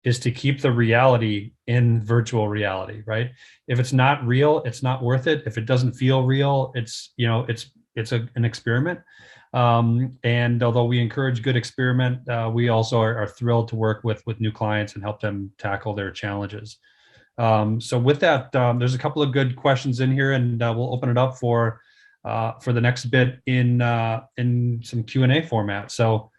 S2: is to keep the reality in virtual reality, right? If it's not real, it's not worth it. If it doesn't feel real, it's an experiment. And although we encourage good experiment, we also are thrilled to work with new clients and help them tackle their challenges. So with that, there's a couple of good questions in here, and we'll open it up for the next bit in some Q&A format. So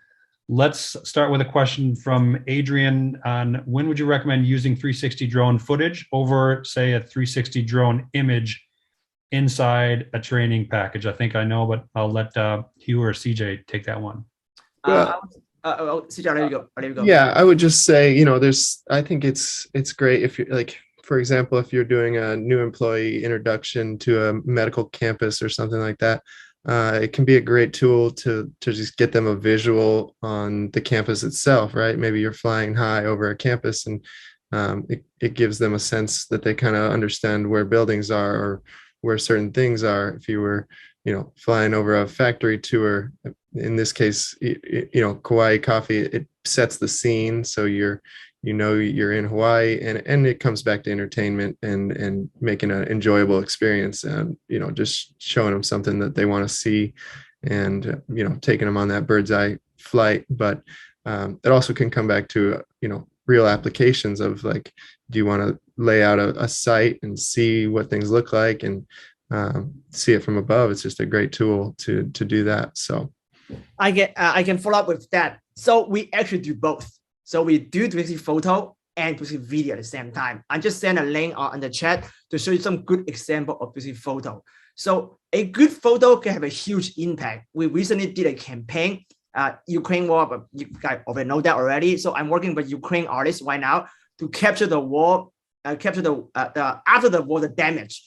S2: let's start with a question from Adrian on when would you recommend using 360 drone footage over, say, a 360 drone image inside a training package? I think I know, but I'll let Hugh or CJ take that one.
S4: CJ, there you go. There you go.
S5: Yeah, I would just say, I think it's great if you like, for example, if you're doing a new employee introduction to a medical campus or something like that, it can be a great tool to just get them a visual on the campus itself, right? Maybe you're flying high over a campus, and it gives them a sense that they kind of understand where buildings are or where certain things are. If you were, flying over a factory tour, in this case, Kauai Coffee, it sets the scene, so you're in Hawaii, and it comes back to entertainment and making an enjoyable experience, and just showing them something that they want to see, and taking them on that bird's eye flight. But it also can come back to real applications of, like, do you want to lay out a site and see what things look like and see it from above? It's just a great tool to do that. So
S4: I can follow up with that. So we actually do both. So we do 360 photo and 360 video at the same time. I just sent a link on the chat to show you some good example of 360 photo. So a good photo can have a huge impact. We recently did a campaign, Ukraine war, but you guys already know that already. So I'm working with Ukraine artists right now to capture the war, capture the after the war, the damage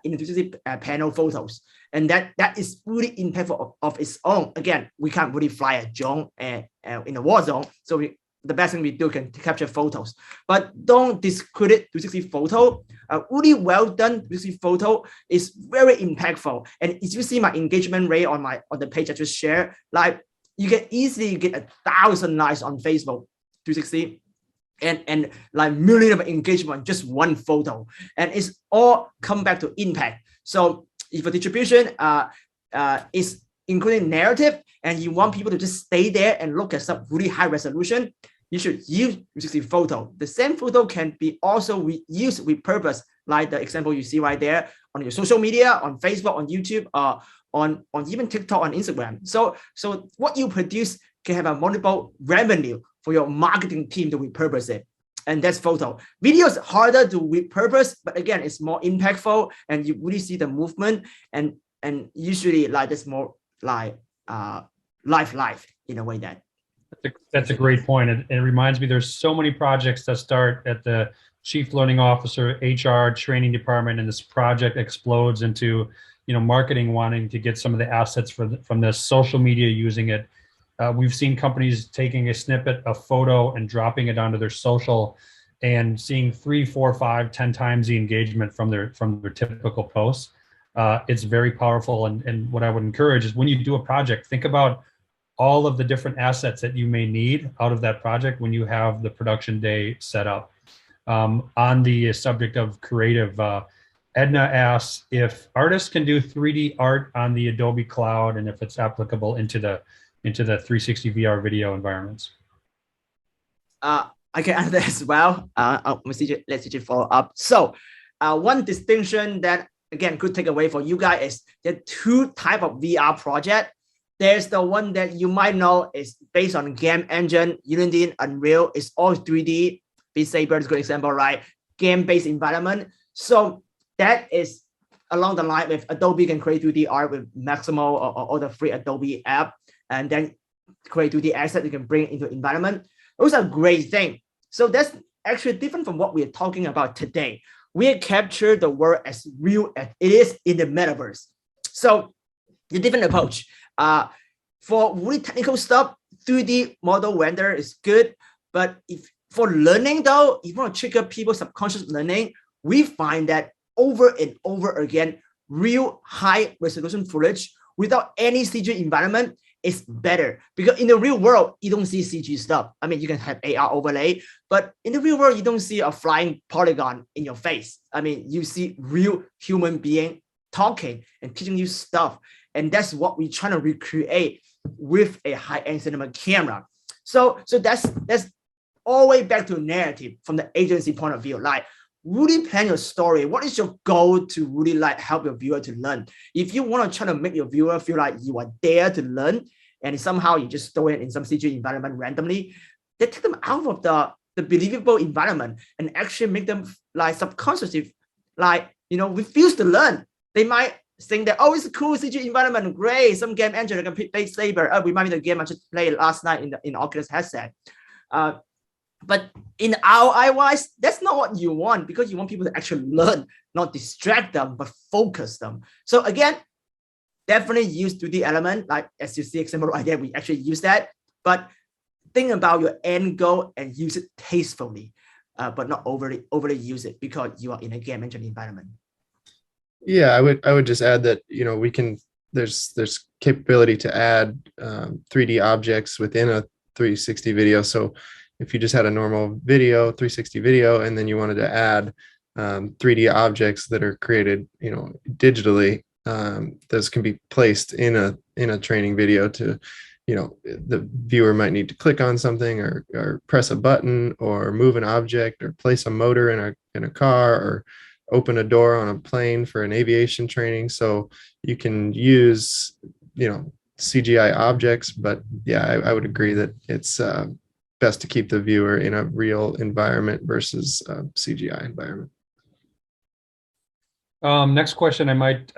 S4: in the 360 panel photos. And that is really impactful of its own. Again, we can't really fly a drone in a war zone. So the best thing we do can capture photos, but don't discredit 360 photo. Really well done 360 photo is very impactful. And if you see my engagement rate on the page I just shared, like, you can easily get 1,000 likes on Facebook 360 and like million of engagement on just one photo. And it's all come back to impact. So if a distribution is including narrative, and you want people to just stay there and look at some really high resolution, you should use 360 photo. The same photo can be also used with purpose, like the example you see right there on your social media, on Facebook, on YouTube, on even TikTok, on Instagram. So what you produce can have a multiple revenue for your marketing team to repurpose it. And that's photo. Video is harder to repurpose, but again, it's more impactful, and you really see the movement, and usually like it's more like life in a way that.
S2: That's a great point. It reminds me, there's so many projects that start at the chief learning officer, HR, training department, and this project explodes into, marketing wanting to get some of the assets from this, social media using it. We've seen companies taking a snippet of photo and dropping it onto their social and seeing 3, 4, 5, 10 times the engagement from their typical posts. It's very powerful. And what I would encourage is, when you do a project, think about all of the different assets that you may need out of that project when you have the production day set up. On the subject of creative, Edna asks if artists can do 3D art on the Adobe Cloud, and if it's applicable into the 360 VR video environments.
S4: I can answer that as well. Let's CJ follow up. So one distinction that, again, could take away for you guys is there are two types of VR project. There's the one that you might know is based on game engine, Unity, Unreal. It's all 3D. Beat Saber is a good example, right? Game-based environment. So that is along the line with Adobe can create 2D art with Maximo or the free Adobe app, and then create 2D asset you can bring into environment. Those are great things. So that's actually different from what we're talking about today. We capture the world as real as it is in the metaverse. So the different approach. For really technical stuff, 3D model render is good. But if for learning though, if you want to trigger people's subconscious learning, we find that over and over again, real high resolution footage without any CG environment is better, because in the real world, you don't see CG stuff. I mean, you can have AR overlay, but in the real world, you don't see a flying polygon in your face. I mean, you see real human being talking and teaching you stuff. And that's what we're trying to recreate with a high-end cinema camera. So that's all the way back to narrative from the agency point of view. Like, really plan your story. What is your goal to really like help your viewer to learn? If you want to try to make your viewer feel like you are there to learn, and somehow you just throw it in some CG environment randomly, they take them out of the believable environment and actually make them like subconsciously, like, refuse to learn. They might think that, oh, it's a cool CG environment, great, some game engine can play Saber. Remind me of the game I just played last night in Oculus headset. But in ROI wise, that's not what you want, because you want people to actually learn, not distract them, but focus them. So again, definitely use 2D element, like as you see example right there, we actually use that. But think about your end goal and use it tastefully, but not overly use it because you are in a game engine environment.
S5: Yeah, I would just add that, we can, there's capability to add 3D objects within a 360 video. So if you just had a normal video, 360 video, and then you wanted to add 3D objects that are created, digitally, those can be placed in a training video to, the viewer might need to click on something or press a button or move an object or place a motor in a car or open a door on a plane for an aviation training. So you can use, CGI objects, but yeah, I would agree that it's best to keep the viewer in a real environment versus a CGI environment.
S2: Next question, I might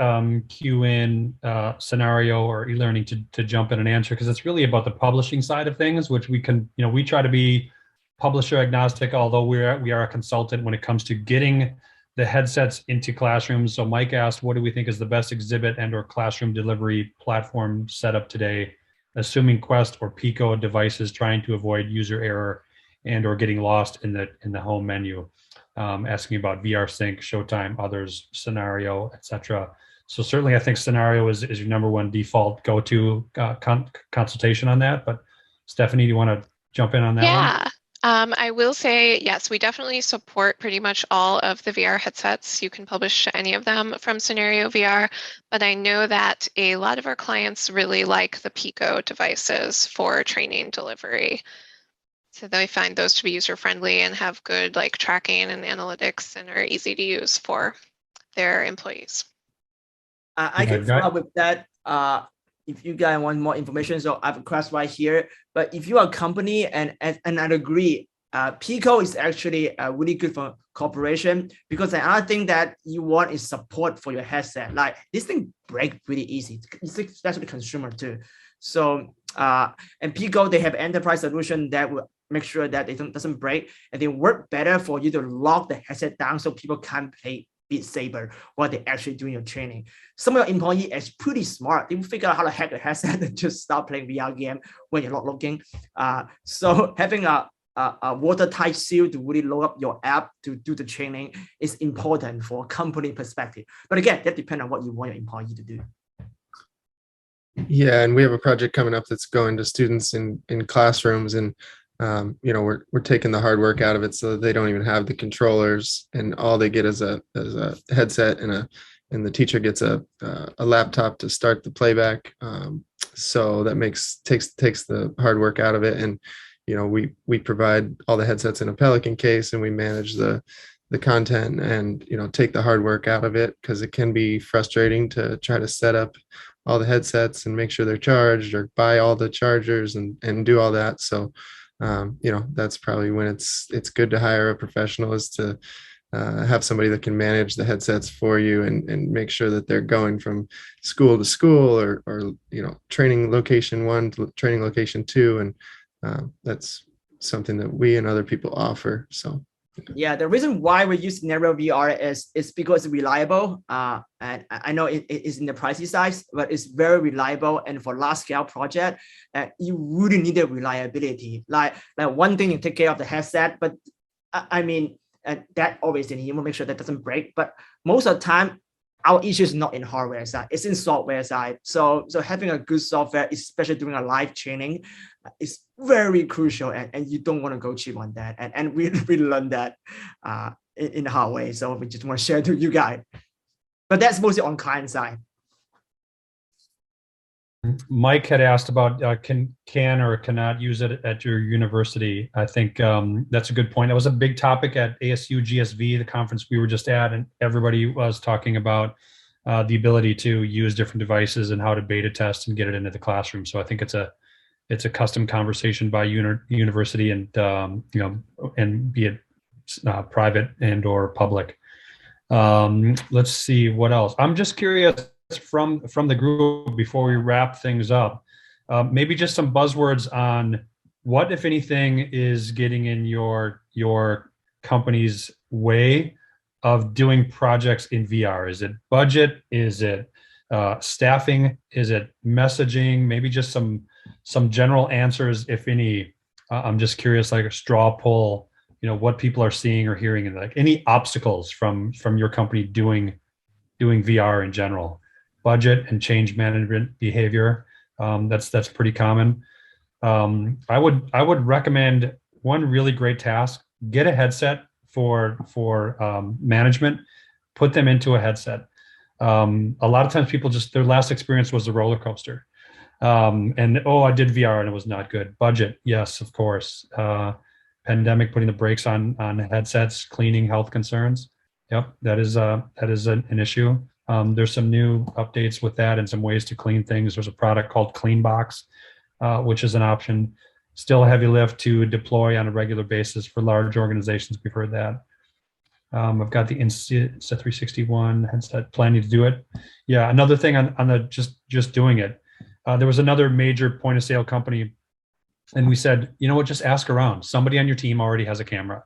S2: cue in Scenario or eLearning to jump in and answer, because it's really about the publishing side of things, which we can, we try to be publisher agnostic, although we are a consultant when it comes to getting the headsets into classrooms. So Mike asked, what do we think is the best exhibit and or classroom delivery platform setup today, assuming Quest or Pico devices, trying to avoid user error and or getting lost in the home menu? Asking about VR Sync, Showtime, others, Scenario, etc. So certainly I think Scenario is your number one default go-to consultation on that. But Stephanie, do you want to jump in on that one?
S1: Yeah. I will say, yes, we definitely support pretty much all of the VR headsets. You can publish to any of them from Scenario VR, but I know that a lot of our clients really like the Pico devices for training delivery. So they find those to be user-friendly and have good like tracking and analytics and are easy to use for their employees.
S4: I can follow up with that. If you guys want more information, so I have a class right here. But if you are a company and I agree, Pico is actually really good for corporation, because another thing that you want is support for your headset. Like, this thing breaks pretty easy, especially consumer too. So and Pico, they have enterprise solution that will make sure that it doesn't break, and they work better for you to lock the headset down so people can't play Beat Saber while they're actually doing your training. Some of your employees is pretty smart. They will figure out how to hack the headset and just start playing VR game when you're not looking. So having a watertight seal to really load up your app to do the training is important for company perspective. But again, that depends on what you want your employee to do.
S5: Yeah, and we have a project coming up that's going to students in classrooms, and we're taking the hard work out of it so that they don't even have the controllers, and all they get is a headset and the teacher gets a laptop to start the playback. So that takes the hard work out of it. And we provide all the headsets in a Pelican case, and we manage the content and take the hard work out of it, because it can be frustrating to try to set up all the headsets and make sure they're charged or buy all the chargers and do all that. So that's probably when it's good to hire a professional, is to have somebody that can manage the headsets for you and make sure that they're going from school to school or training location 1 to training location 2. And that's something that we and other people offer. So
S4: yeah, the reason why we use Scenario VR is because it's reliable. And I know it is in the pricey size, but it's very reliable. And for large scale project, you really need the reliability. Like one thing, you take care of the headset, but I mean, that obviously you want to make sure that doesn't break. But most of the time, our issue is not in hardware side, it's in software side. So having a good software, especially doing a live training, is very crucial, and you don't want to go cheap on that. And we learned that in a hard way. So we just want to share to you guys. But that's mostly on client side.
S2: Mike had asked about can or cannot use it at your university. I think that's a good point. That was a big topic at ASU GSV, the conference we were just at, and everybody was talking about the ability to use different devices and how to beta test and get it into the classroom. So I think it's a custom conversation by university, and and be it private and or public. Let's see what else. I'm just curious from the group before we wrap things up. Maybe just some buzzwords on what, if anything, is getting in your company's way of doing projects in VR. Is it budget? Is it staffing? Is it messaging? Maybe just some general answers, if any. I'm just curious, like a straw poll, what people are seeing or hearing, and like any obstacles from your company doing VR in general. Budget and change management behavior. That's pretty common. I would recommend one really great task: get a headset for management. Put them into a headset. A lot of times people their last experience was a roller coaster. And I did VR and it was not good. Budget, yes, of course. Pandemic putting the brakes on headsets, cleaning, health concerns. Yep, that is an issue. There's some new updates with that and some ways to clean things. There's a product called CleanBox, which is an option. Still a heavy lift to deploy on a regular basis for large organizations. We've heard that. I've got the Insta361 headset, planning to do it. Yeah, another thing on the just doing it. There was another major point of sale company, and we said, just ask around. Somebody on your team already has a camera,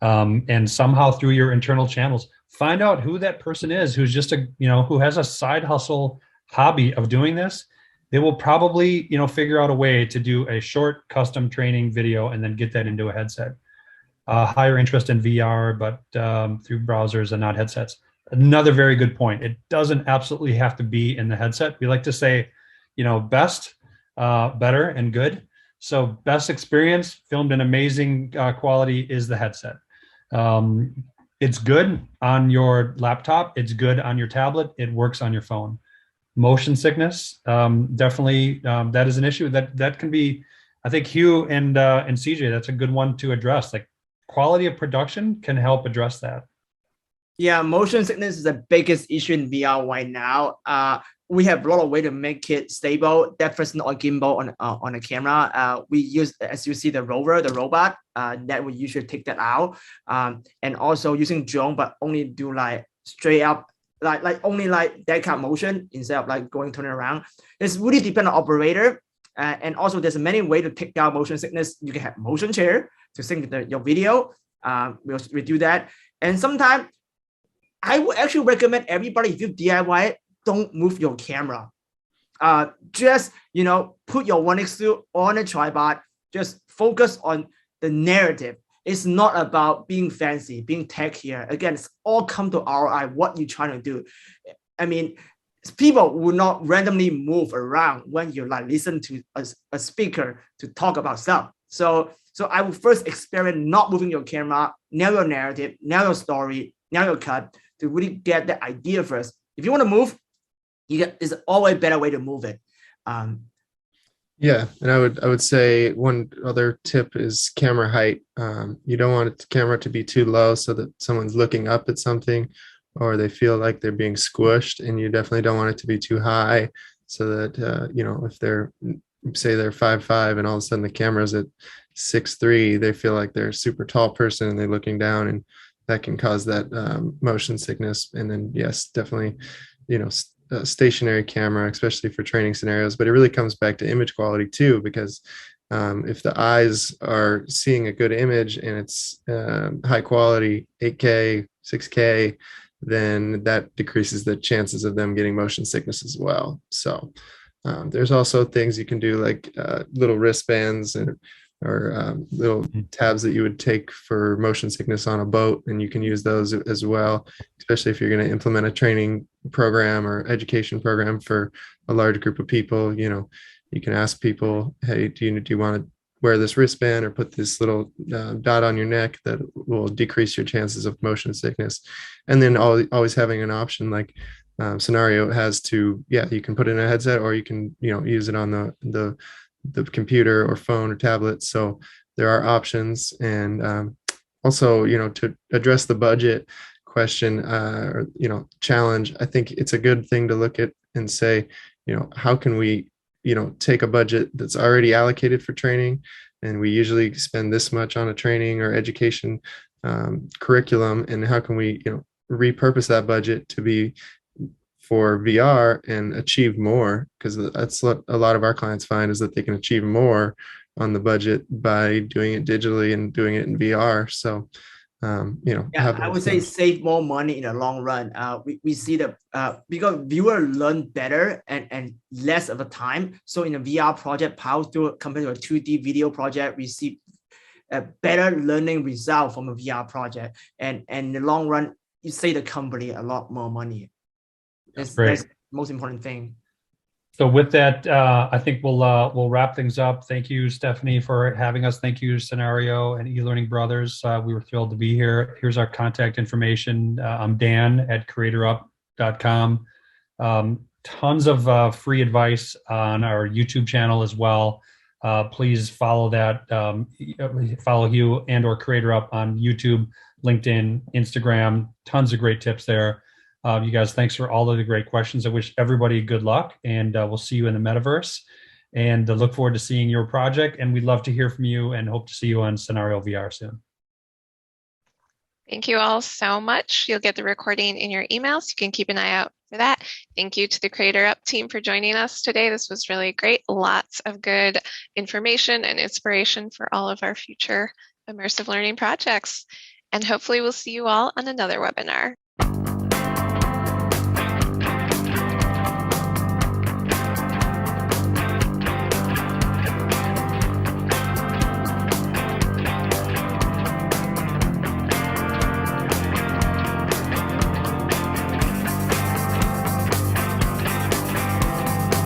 S2: and somehow through your internal channels, find out who that person is who's just who has a side hustle hobby of doing this. They will probably, figure out a way to do a short custom training video and then get that into a headset. Higher interest in VR, but through browsers and not headsets. Another very good point. It doesn't absolutely have to be in the headset. We like to say, best, better, and good. So best experience, filmed in amazing quality, is the headset. It's good on your laptop. It's good on your tablet. It works on your phone. Motion sickness, definitely, that is an issue that can be, I think, Hugh and CJ, that's a good one to address. Like, quality of production can help address that.
S4: Yeah, motion sickness is the biggest issue in VR right now. We have a lot of way to make it stable. That first, not a gimbal on a camera. We use, as you see, the rover, the robot, that we usually take that out. And also using drone, but only do like straight up, like only like that kind of motion instead of like turning around. It's really depend on operator. And also there's many ways to take down motion sickness. You can have motion chair to sync your video. We do that. And sometimes I would actually recommend everybody, if you DIY it, don't move your camera. Just, put your 1x2 on a tripod. Just focus on the narrative. It's not about being fancy, being tech here. Again, it's all come to ROI, what you're trying to do. I mean, people will not randomly move around when you listen to a speaker to talk about stuff. So I will first experiment not moving your camera, nail your narrative, nail your story, nail your cut, to really get the idea first. If you want to move, there's always a better way to move it.
S5: Yeah, and I would say one other tip is camera height. You don't want the camera to be too low so that someone's looking up at something or they feel like they're being squished, and you definitely don't want it to be too high so that if they're 5'5" and all of a sudden the camera's at 6'3", they feel like they're a super tall person and they're looking down, and that can cause that motion sickness. And then yes, definitely, a stationary camera, especially for training scenarios. But it really comes back to image quality too, because if the eyes are seeing a good image and it's high quality, 8K, 6K, then that decreases the chances of them getting motion sickness as well. So there's also things you can do, like little wristbands or little tabs that you would take for motion sickness on a boat, and you can use those as well, especially if you're going to implement a training program or education program for a large group of people. You can ask people, hey, do you want to wear this wristband or put this little dot on your neck that will decrease your chances of motion sickness? And then always having an option, like scenario has to, yeah, you can put it in a headset or you can, use it on the computer or phone or tablet. So there are options. And also, to address the budget question or, challenge, I think it's a good thing to look at and say, how can we, take a budget that's already allocated for training, and we usually spend this much on a training or education curriculum, and how can we, repurpose that budget to be for VR and achieve more, because that's what a lot of our clients find, is that they can achieve more on the budget by doing it digitally and doing it in VR. So,
S4: Yeah, I would say save more money in the long run. We see because viewer learn better and less of a time. So in a VR project, power through compared to a 2D video project, we see a better learning result from a VR project. And in the long run, you save the company a lot more money. That's the most important thing.
S2: So with that, I think we'll wrap things up. Thank you, Stephanie, for having us. Thank you, Scenario and eLearning Brothers. We were thrilled to be here. Here's our contact information. I'm Dan at CreatorUp.com. Tons of free advice on our YouTube channel as well. Please follow that. Follow Hugh and/or CreatorUp on YouTube, LinkedIn, Instagram. Tons of great tips there. You guys, thanks for all of the great questions. I wish everybody good luck, and we'll see you in the metaverse. And look forward to seeing your project. And we'd love to hear from you and hope to see you on Scenario VR soon.
S1: Thank you all so much. You'll get the recording in your email, so you can keep an eye out for that. Thank you to the CreatorUp team for joining us today. This was really great. Lots of good information and inspiration for all of our future immersive learning projects. And hopefully we'll see you all on another webinar.